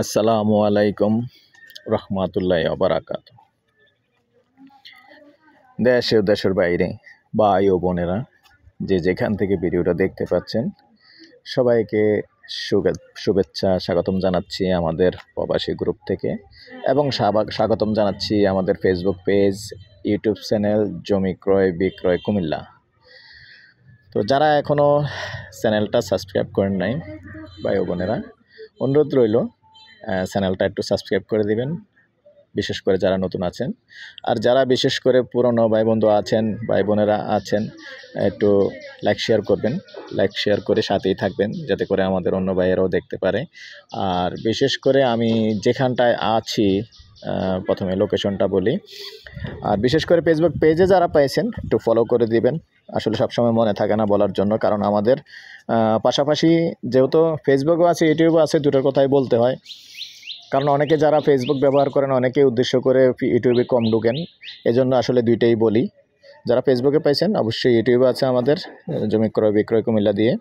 আসসালামু আলাইকুম রহমতুল্লাহি ওয়া বারাকাতুহু। দেশে ও দেশের বাইরে ভাই ও বোনেরা যে যেখান থেকে ভিডিওটা দেখতে পাচ্ছেন সবাইকে শুভেচ্ছা স্বাগতম জানাচ্ছি আমাদের প্রবাসী গ্রুপ থেকে, এবং স্বাগতম জানাচ্ছি আমাদের ফেসবুক পেজ, ইউটিউব চ্যানেল জমি ক্রয় বিক্রয় কুমিল্লা। তো যারা এখনও চ্যানেলটা সাবস্ক্রাইব করেন নাই ভাই ও বোনেরা, অনুরোধ রইল চ্যানেলটা একটু সাবস্ক্রাইব করে দিবেন, বিশেষ করে যারা নতুন আছেন। আর যারা বিশেষ করে পুরনো ভাই বন্ধু আছেন, ভাই বোনেরা আছেন, একটু লাইক শেয়ার করবেন, লাইক শেয়ার করে সাথেই থাকবেন যাতে করে আমাদের অন্য ভাইয়েরাও দেখতে পারে। আর বিশেষ করে আমি যেখানটায় আছি প্রথমে লোকেশনটা বলি। আর বিশেষ করে ফেসবুক পেজে যারা পাইছেন একটু ফলো করে দিবেন, আসলে সবসময় মনে থাকে না বলার জন্য, কারণ আমাদের পাশাপাশি যেহেতু ফেসবুকও আছে ইউটিউবও আছে, দুটোর কথাই বলতে হয়। কারণ অনেকে যারা ফেসবুক ব্যবহার করেন অনেকে উদ্দেশ্য করে ইউটিউবে কম ঢুকেন, এজন্য আসলে দুইটাই বলি। যারা ফেসবুকে পাইছেন অবশ্যই ইউটিউবে আছে আমাদের জমি ক্রয় বিক্রয় কুমিল্লা দিয়ে,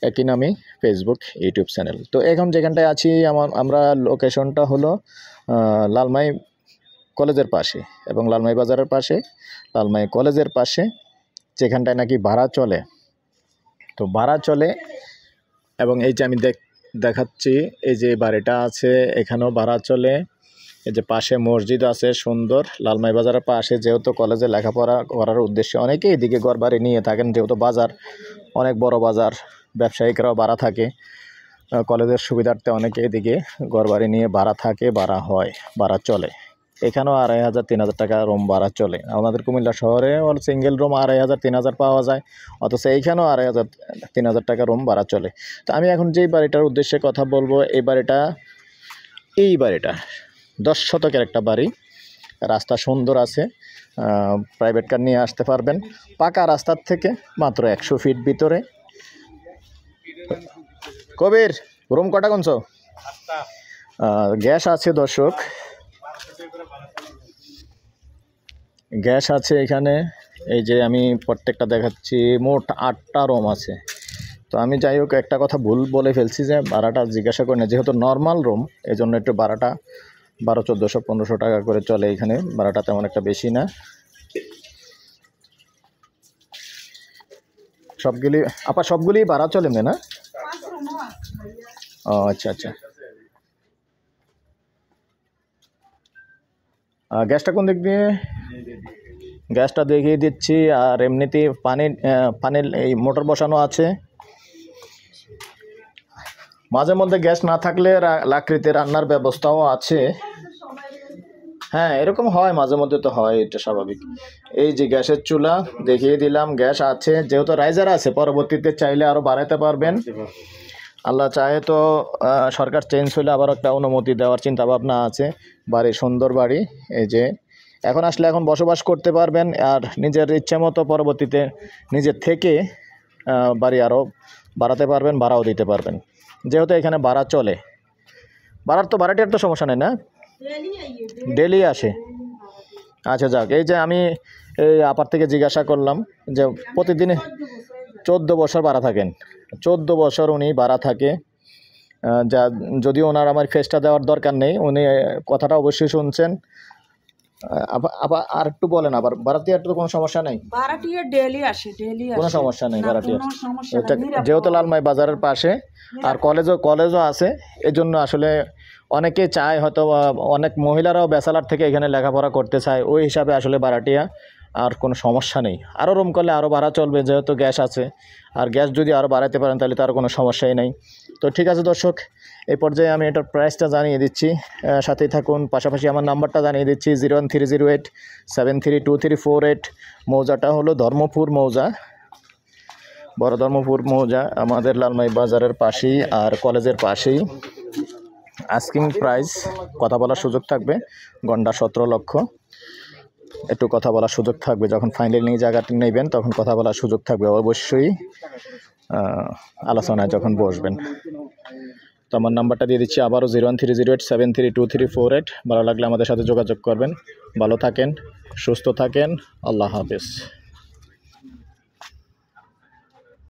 একই নামে ফেসবুক ইউটিউব চ্যানেল। তো এখন যেখানটায় আছি আমরা লোকেশনটা হলো লালমাই কলেজের পাশে এবং লালমাই বাজারের পাশে, লালমাই কলেজের পাশে যেখানটায় নাকি ভাড়া চলে। তো ভাড়া চলে এবং এই যে আমি দেখাচ্ছি এই যে বাড়িটা আছে এখানেও ভাড়া চলে। এই যে পাশে মসজিদ আছে সুন্দর, লালমাই বাজারের পাশে, যেহেতু কলেজে লেখাপড়া করার উদ্দেশ্যে অনেকেই এদিকে ঘর বাড়ি নিয়ে থাকেন, যেহেতু বাজার অনেক বড় বাজার, ব্যবসায়িকরাও ভাড়া থাকে, কলেজের সুবিধার্থে অনেকে এদিকে ঘর বাড়ি নিয়ে ভাড়া থাকে, ভাড়া হয়, ভাড়া চলে। এখানেও 2500-3000 টাকা রুম ভাড়া চলে। আমাদের কুমিল্লা শহরে সিঙ্গেল রুম 2500-3000 পাওয়া যায়, অথচ এইখানেও 2500-3000 টাকা রুম ভাড়া চলে। তো আমি এখন যেই বাড়িটার উদ্দেশ্যে কথা বলবো, এই বাড়িটা 10 শতকের একটা বাড়ি। রাস্তা সুন্দর আছে, প্রাইভেট কার নিয়ে আসতে পারবেন, পাকা রাস্তার থেকে মাত্র 100 ফিট ভিতরে। কবির রুম কটা কোনছ? গ্যাস আছে দর্শক, গ্যাস আছে এখানে। এই যে আমি প্রত্যেকটা দেখাচ্ছি, মোট 8টা রুম আছে। তো আমি যাই হোক একটা কথা ভুল বলে ফেলছি যে ভাড়াটা জিজ্ঞাসা করি না, যেহেতু নর্মাল রুম এই জন্য একটু ভাড়াটা 1200-1400 টাকা করে চলে এখানে, ভাড়াটা তেমন একটা বেশি না। সবগুলি ভাড়া চলে না? ও আচ্ছা আচ্ছা। গ্যাসটা কোন দিক দিয়ে? গ্যাসটা দেখিয়ে দিচ্ছি। আর এমনিতে পানির এই মোটর বসানো আছে। মাঝে মধ্যে গ্যাস না থাকলে লাকড়িতে রান্নার ব্যবস্থাও আছে। হ্যাঁ এরকম হয়, মাঝে মধ্যে তো হয়, এটা স্বাভাবিক। এই যে গ্যাসের চুলা দেখিয়ে দিলাম, গ্যাস আছে, যেহেতু রাইজার আছে পরবর্তীতে চাইলে আরও বাড়াতে পারবেন। আল্লাহ চাহে তো সরকার চেঞ্জ হলে আবার একটা অনুমতি দেওয়ার চিন্তা ভাবনা আছে। বাড়ি সুন্দর বাড়ি, এই যে এখন আসলে এখন বসবাস করতে পারবেন, আর নিজের ইচ্ছে মতো পরবর্তীতে নিজের থেকে বাড়ি আরও বাড়াতে পারবেন, ভাড়াও দিতে পারবেন, যেহেতু এখানে ভাড়া চলে। ভাড়াটির তো সমস্যা নেই না, ডেলি আসে। আচ্ছা যাক, এই যে আমি এই আপার থেকে জিজ্ঞাসা করলাম যে প্রতিদিনে 14 বছর ভাড়া থাকেন, 14 বছর উনি ভাড়া থাকে। যা যদিও ওনার আমার ফেসটা দেওয়ার দরকার নেই, উনি কথাটা অবশ্যই শুনছেন। আর একটু বলেন, আবার ভাড়াটিয়ার তো কোনো সমস্যা নেই? ভাড়াটিয়া ডেইলি আসে, কোনো সমস্যা নেই ভাড়াটিয়ার, যেহেতু লালমাই বাজারের পাশে আর কলেজও আছে। এজন্য আসলে অনেকে চায়, হয়তো অনেক মহিলারাও ব্যাচেলার থেকে এখানে লেখাপড়া করতে চায়, ওই হিসাবে আসলে ভাড়াটিয়া আর কোনো সমস্যা নেই। আরও রুম করলে আরও ভাড়া চলবে, যেহেতু গ্যাস আছে। আর গ্যাস যদি আরও বাড়াতে পারেন তাহলে তো আর কোনো সমস্যাই নেই। তো ঠিক আছে দর্শক, এই পর্যায়ে আমি এটার প্রাইসটা জানিয়ে দিচ্ছি, সাথেই থাকুন। পাশাপাশি আমার নাম্বারটা জানিয়ে দিচ্ছি 01308732348। মৌজাটা হলো ধর্মপুর মৌজা, বড় ধর্মপুর মৌজা, আমাদের লালমাই বাজারের পাশেই আর কলেজের পাশেই। আস্কিং প্রাইস, কথা বলার সুযোগ থাকবে, গন্ডা 17 লক্ষ। একটু কথা বলার সুযোগ থাকবে, যখন ফাইনাল নিয়ে জায়গাটি নেবেন তখন কথা বলার সুযোগ থাকবে, অবশ্যই আলোচনায় যখন বসবেন। তো আমার নাম্বারটা দিয়ে দিচ্ছি আবারও 01308732348। ভালো লাগলে আমাদের সাথে যোগাযোগ করবেন। ভালো থাকেন, সুস্থ থাকেন, আল্লাহ হাফেজ।